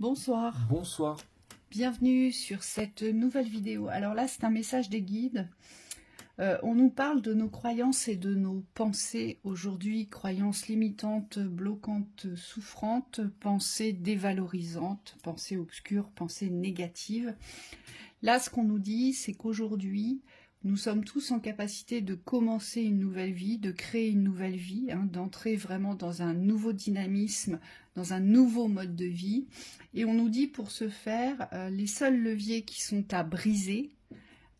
Bonsoir, Bonsoir. bienvenue sur cette nouvelle vidéo. Alors là, c'est un message des guides. On nous parle de nos croyances et de nos pensées aujourd'hui, croyances limitantes, bloquantes, souffrantes, pensées dévalorisantes, pensées obscures, pensées négatives. Là, ce qu'on nous dit, c'est qu'aujourd'hui, nous sommes tous en capacité de commencer une nouvelle vie, de créer une nouvelle vie, d'entrer vraiment dans un nouveau dynamisme, dans un nouveau mode de vie. Et on nous dit pour ce faire, les seuls leviers qui sont à briser,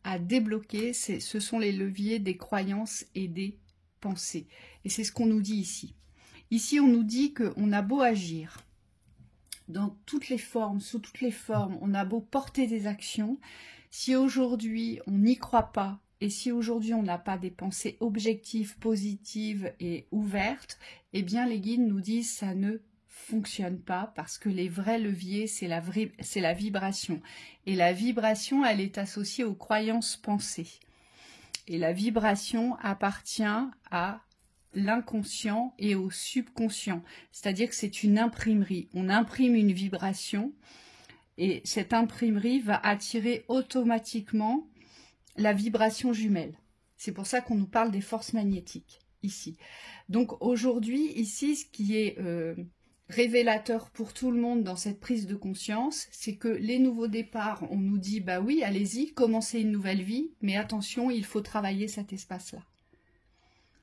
à débloquer, ce sont les leviers des croyances et des pensées. Et c'est ce qu'on nous dit ici. Ici, on nous dit qu'on a beau agir dans toutes les formes, sous toutes les formes, on a beau porter des actions, si aujourd'hui on n'y croit pas, et si aujourd'hui on n'a pas des pensées objectives, positives et ouvertes, eh bien les guides nous disent ça ne fonctionne pas parce que les vrais leviers, c'est la vibration. Et la vibration, elle est associée aux croyances pensées. Et la vibration appartient à l'inconscient et au subconscient. C'est-à-dire que c'est une imprimerie. On imprime une vibration et cette imprimerie va attirer automatiquement la vibration jumelle. C'est pour ça qu'on nous parle des forces magnétiques ici. Donc aujourd'hui, ici, ce qui est révélateur pour tout le monde dans cette prise de conscience, c'est que les nouveaux départs, on nous dit, bah oui, allez-y, commencez une nouvelle vie, mais attention, il faut travailler cet espace-là.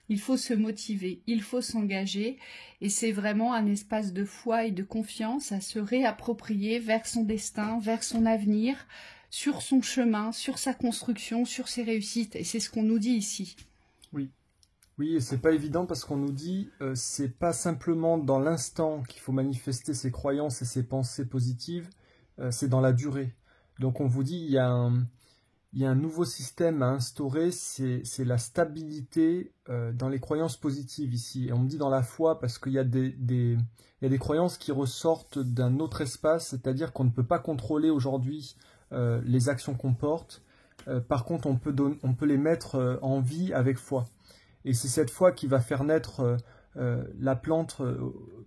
Il faut se motiver, il faut s'engager, et c'est vraiment un espace de foi et de confiance à se réapproprier vers son destin, vers son avenir, sur son chemin, sur sa construction, sur ses réussites, et c'est ce qu'on nous dit ici. Oui, oui, et c'est pas évident parce qu'on nous dit c'est pas simplement dans l'instant qu'il faut manifester ses croyances et ses pensées positives, c'est dans la durée. Donc on vous dit il y a un nouveau système à instaurer, c'est la stabilité dans les croyances positives ici. Et on me dit dans la foi parce qu'il y a il y a des croyances qui ressortent d'un autre espace, c'est-à-dire qu'on ne peut pas contrôler aujourd'hui les actions qu'on porte. Par contre, on peut les mettre en vie avec foi. Et c'est cette foi qui va faire naître la plante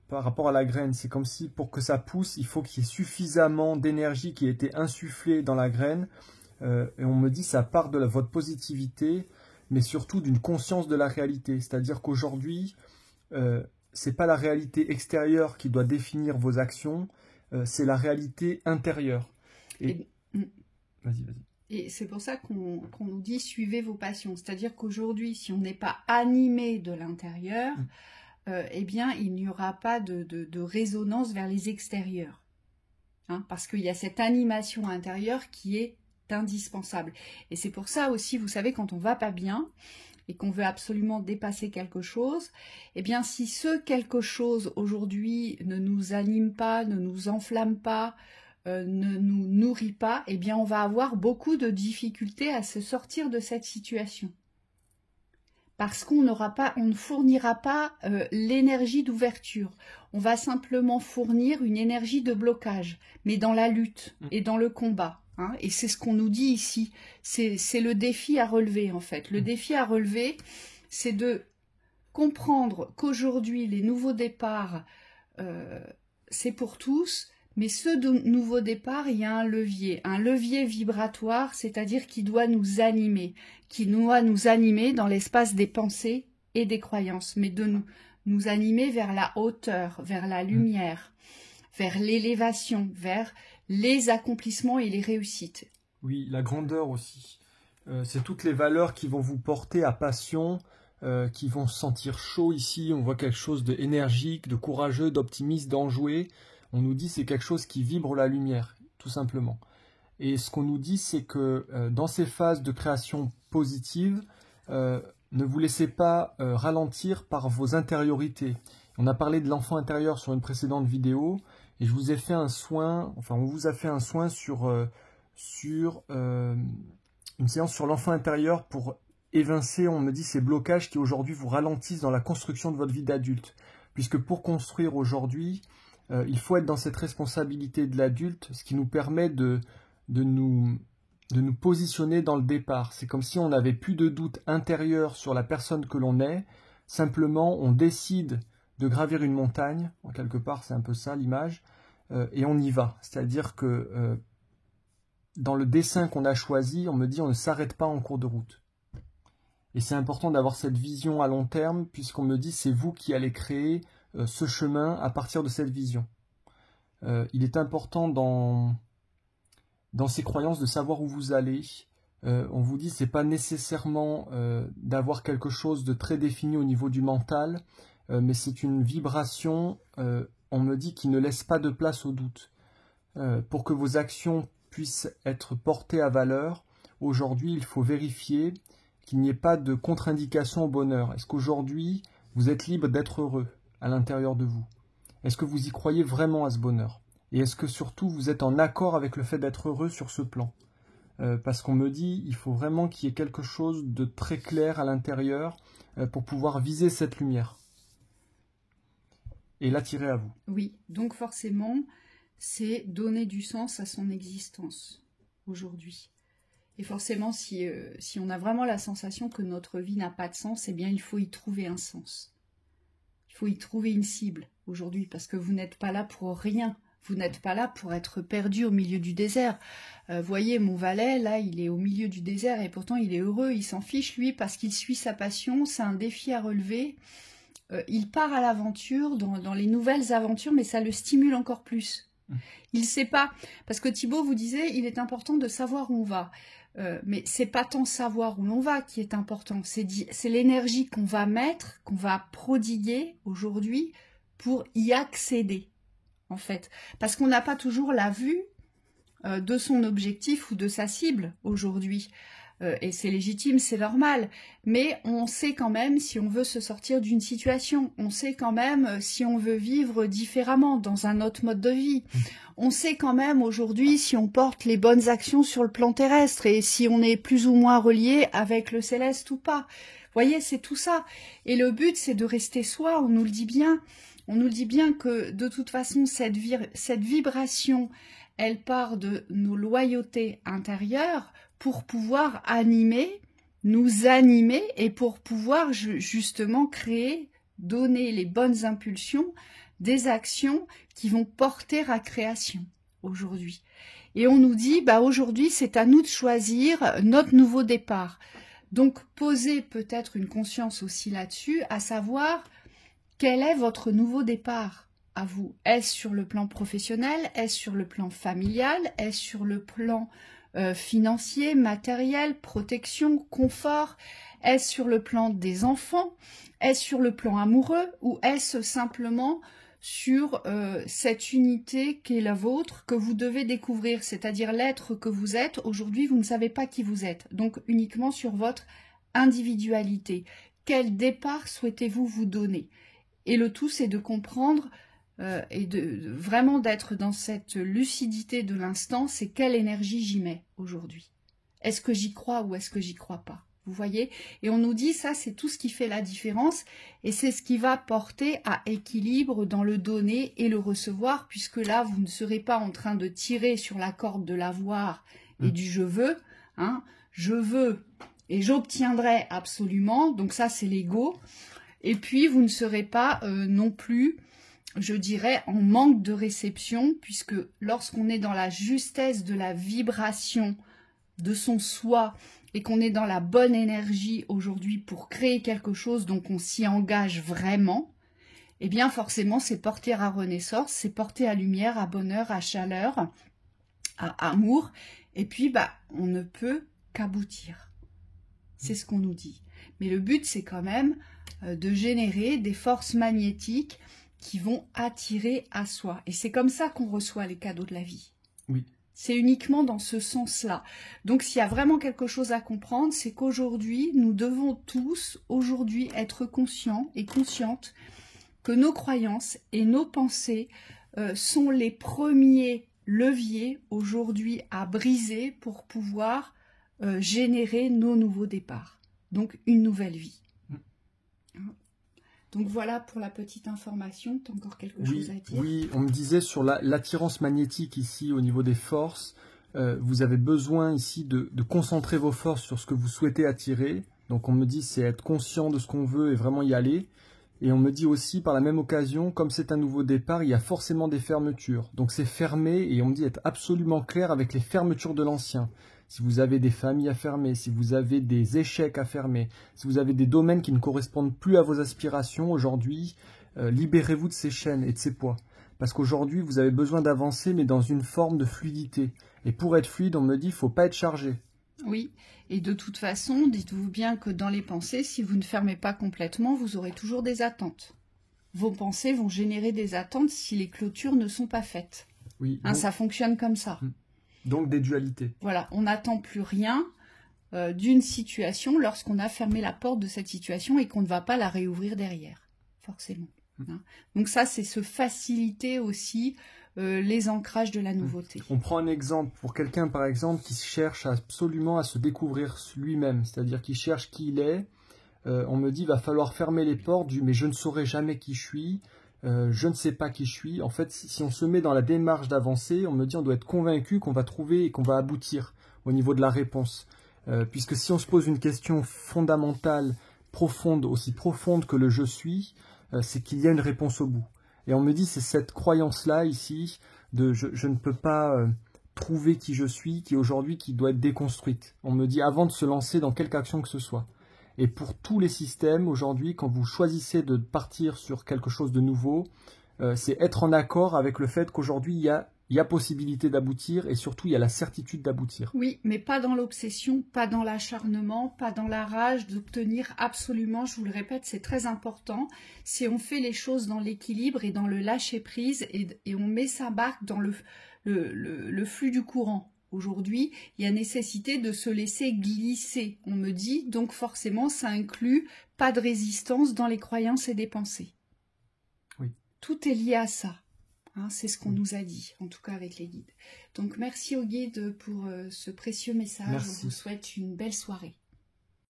par rapport à la graine. C'est comme si pour que ça pousse, il faut qu'il y ait suffisamment d'énergie qui ait été insufflée dans la graine. Et on me dit ça part de votre positivité, mais surtout d'une conscience de la réalité. C'est-à-dire qu'aujourd'hui, c'est pas la réalité extérieure qui doit définir vos actions, c'est la réalité intérieure. Et... Vas-y. Et c'est pour ça qu'on nous dit suivez vos passions. C'est-à-dire qu'aujourd'hui, si on n'est pas animé de l'intérieur, eh bien, il n'y aura pas de résonance vers les extérieurs. Parce qu'il y a cette animation intérieure qui est indispensable. Et c'est pour ça aussi, vous savez, quand on va pas bien et qu'on veut absolument dépasser quelque chose, eh bien, si ce quelque chose aujourd'hui ne nous anime pas, ne nous enflamme pas, ne nous nourrit pas, eh bien on va avoir beaucoup de difficultés à se sortir de cette situation. Parce qu'on ne fournira pas l'énergie d'ouverture. On va simplement fournir une énergie de blocage, mais dans la lutte et dans le combat. Et c'est ce qu'on nous dit ici. C'est le défi à relever en fait. Le défi à relever, c'est de comprendre qu'aujourd'hui, les nouveaux départs, c'est pour tous. Mais ce nouveau départ, il y a un levier vibratoire, c'est-à-dire qui doit nous animer dans l'espace des pensées et des croyances, mais de nous animer vers la hauteur, vers la lumière, vers l'élévation, vers les accomplissements et les réussites. Oui, la grandeur aussi. C'est toutes les valeurs qui vont vous porter à passion, qui vont se sentir chaud ici. On voit quelque chose d'énergique, de courageux, d'optimiste, d'enjoué. On nous dit c'est quelque chose qui vibre la lumière, tout simplement. Et ce qu'on nous dit, c'est que dans ces phases de création positive, ne vous laissez pas ralentir par vos intériorités. On a parlé de l'enfant intérieur sur une précédente vidéo, et je vous ai fait un soin, enfin on vous a fait un soin sur une séance sur l'enfant intérieur pour évincer, on me dit, ces blocages qui aujourd'hui vous ralentissent dans la construction de votre vie d'adulte. Puisque pour construire aujourd'hui, il faut être dans cette responsabilité de l'adulte, ce qui nous permet de nous positionner dans le départ. C'est comme si on n'avait plus de doute intérieur sur la personne que l'on est. Simplement, on décide de gravir une montagne. En quelque part, c'est un peu ça l'image. et on y va. C'est-à-dire que dans le dessin qu'on a choisi, on me dit on ne s'arrête pas en cours de route. Et c'est important d'avoir cette vision à long terme, puisqu'on me dit c'est vous qui allez créer ce chemin à partir de cette vision. Il est important dans ces croyances de savoir où vous allez. On vous dit c'est pas nécessairement d'avoir quelque chose de très défini au niveau du mental, mais c'est une vibration, on me dit, qui ne laisse pas de place au doute. Pour que vos actions puissent être portées à valeur, aujourd'hui il faut vérifier qu'il n'y ait pas de contre-indication au bonheur. Est-ce qu'aujourd'hui vous êtes libre d'être heureux à l'intérieur de vous? Est-ce que vous y croyez vraiment à ce bonheur? Et est-ce que surtout vous êtes en accord avec le fait d'être heureux sur ce plan? Parce qu'on me dit il faut vraiment qu'il y ait quelque chose de très clair à l'intérieur pour pouvoir viser cette lumière et l'attirer à vous. Oui, donc forcément, c'est donner du sens à son existence aujourd'hui. Et forcément, si on a vraiment la sensation que notre vie n'a pas de sens, eh bien il faut y trouver un sens. Il faut y trouver une cible aujourd'hui, parce que vous n'êtes pas là pour rien. Vous n'êtes pas là pour être perdu au milieu du désert. Voyez, mon valet, là, il est au milieu du désert et pourtant il est heureux, il s'en fiche, lui, parce qu'il suit sa passion, c'est un défi à relever. Il part à l'aventure, dans les nouvelles aventures, mais ça le stimule encore plus. Il ne sait pas, parce que Thibaut vous disait, il est important de savoir où on va. Mais c'est pas tant savoir où l'on va qui est important, c'est l'énergie qu'on va mettre, qu'on va prodiguer aujourd'hui pour y accéder, en fait. Parce qu'on n'a pas toujours la vue de son objectif ou de sa cible aujourd'hui. Et c'est légitime, c'est normal, mais on sait quand même si on veut se sortir d'une situation, on sait quand même si on veut vivre différemment dans un autre mode de vie, on sait quand même aujourd'hui si on porte les bonnes actions sur le plan terrestre et si on est plus ou moins relié avec le céleste ou pas. Vous voyez, c'est tout ça. Et le but, c'est de rester soi, on nous le dit bien. On nous dit bien que de toute façon, cette vibration, elle part de nos loyautés intérieures pour pouvoir nous animer et pour pouvoir justement créer, donner les bonnes impulsions, des actions qui vont porter à création aujourd'hui. Et on nous dit, bah aujourd'hui, c'est à nous de choisir notre nouveau départ. Donc, posez peut-être une conscience aussi là-dessus, à savoir, quel est votre nouveau départ à vous? Est-ce sur le plan professionnel? Est-ce sur le plan familial? Est-ce sur le plan financier, matériel, protection, confort? Est-ce sur le plan des enfants? Est-ce sur le plan amoureux? Ou est-ce simplement sur cette unité qui est la vôtre, que vous devez découvrir, c'est-à-dire l'être que vous êtes? Aujourd'hui, vous ne savez pas qui vous êtes, donc uniquement sur votre individualité. Quel départ souhaitez-vous vous donner? Et le tout, c'est de comprendre et vraiment d'être dans cette lucidité de l'instant, c'est quelle énergie j'y mets aujourd'hui. Est-ce que j'y crois ou est-ce que j'y crois pas? Vous voyez? Et on nous dit, ça, c'est tout ce qui fait la différence et c'est ce qui va porter à équilibre dans le donner et le recevoir, puisque là, vous ne serez pas en train de tirer sur la corde de l'avoir et du je veux. Hein, je veux et j'obtiendrai absolument, donc ça, c'est l'ego. Et puis, vous ne serez pas non plus, je dirais, en manque de réception, puisque lorsqu'on est dans la justesse de la vibration de son soi et qu'on est dans la bonne énergie aujourd'hui pour créer quelque chose, donc on s'y engage vraiment, eh bien forcément, c'est porter à renaissance, c'est porter à lumière, à bonheur, à chaleur, à amour, et puis bah, on ne peut qu'aboutir. C'est ce qu'on nous dit. Mais le but, c'est quand même de générer des forces magnétiques qui vont attirer à soi. Et c'est comme ça qu'on reçoit les cadeaux de la vie. Oui. C'est uniquement dans ce sens-là. Donc s'il y a vraiment quelque chose à comprendre, c'est qu'aujourd'hui, nous devons tous, aujourd'hui, être conscients et conscientes que nos croyances et nos pensées sont les premiers leviers aujourd'hui à briser pour pouvoir générer nos nouveaux départs. Donc une nouvelle vie. Donc voilà pour la petite information. Tu as encore quelque chose à dire? Oui, on me disait sur l'attirance magnétique ici au niveau des forces, vous avez besoin ici de concentrer vos forces sur ce que vous souhaitez attirer. Donc on me dit c'est être conscient de ce qu'on veut et vraiment y aller. Et on me dit aussi, par la même occasion, comme c'est un nouveau départ, il y a forcément des fermetures. Donc c'est fermé, et on me dit être absolument clair avec les fermetures de l'ancien. Si vous avez des familles à fermer, si vous avez des échecs à fermer, si vous avez des domaines qui ne correspondent plus à vos aspirations, aujourd'hui, libérez-vous de ces chaînes et de ces poids. Parce qu'aujourd'hui, vous avez besoin d'avancer, mais dans une forme de fluidité. Et pour être fluide, on me dit, il ne faut pas être chargé. Oui, et de toute façon, dites-vous bien que dans les pensées, si vous ne fermez pas complètement, vous aurez toujours des attentes. Vos pensées vont générer des attentes si les clôtures ne sont pas faites. Oui, donc, ça fonctionne comme ça. Donc des dualités. Voilà, on n'attend plus rien d'une situation lorsqu'on a fermé la porte de cette situation et qu'on ne va pas la réouvrir derrière, forcément. Donc ça, c'est se faciliter aussi les ancrages de la nouveauté. On prend un exemple pour quelqu'un, par exemple, qui cherche absolument à se découvrir lui-même, c'est-à-dire qui cherche qui il est. On me dit, il va falloir fermer les portes du « mais je ne saurai jamais qui je suis », je ne sais pas qui je suis. En fait, si on se met dans la démarche d'avancer, on me dit on doit être convaincu qu'on va trouver et qu'on va aboutir au niveau de la réponse. Puisque si on se pose une question fondamentale, profonde, aussi profonde que le « je suis », c'est qu'il y a une réponse au bout. Et on me dit, c'est cette croyance-là ici, de je ne peux pas trouver qui je suis, qui aujourd'hui qui doit être déconstruite. On me dit avant de se lancer dans quelque action que ce soit. Et pour tous les systèmes, aujourd'hui, quand vous choisissez de partir sur quelque chose de nouveau, c'est être en accord avec le fait qu'aujourd'hui, il y a possibilité d'aboutir et surtout, il y a la certitude d'aboutir. Oui, mais pas dans l'obsession, pas dans l'acharnement, pas dans la rage d'obtenir absolument, je vous le répète, c'est très important. Si on fait les choses dans l'équilibre et dans le lâcher-prise et on met sa barque dans le flux du courant. Aujourd'hui, il y a nécessité de se laisser glisser, on me dit, donc forcément, ça inclut pas de résistance dans les croyances et des pensées. Oui. Tout est lié à ça. C'est ce qu'on nous a dit, en tout cas avec les guides. Donc merci aux guides pour ce précieux message. Merci. Je vous souhaite une belle soirée.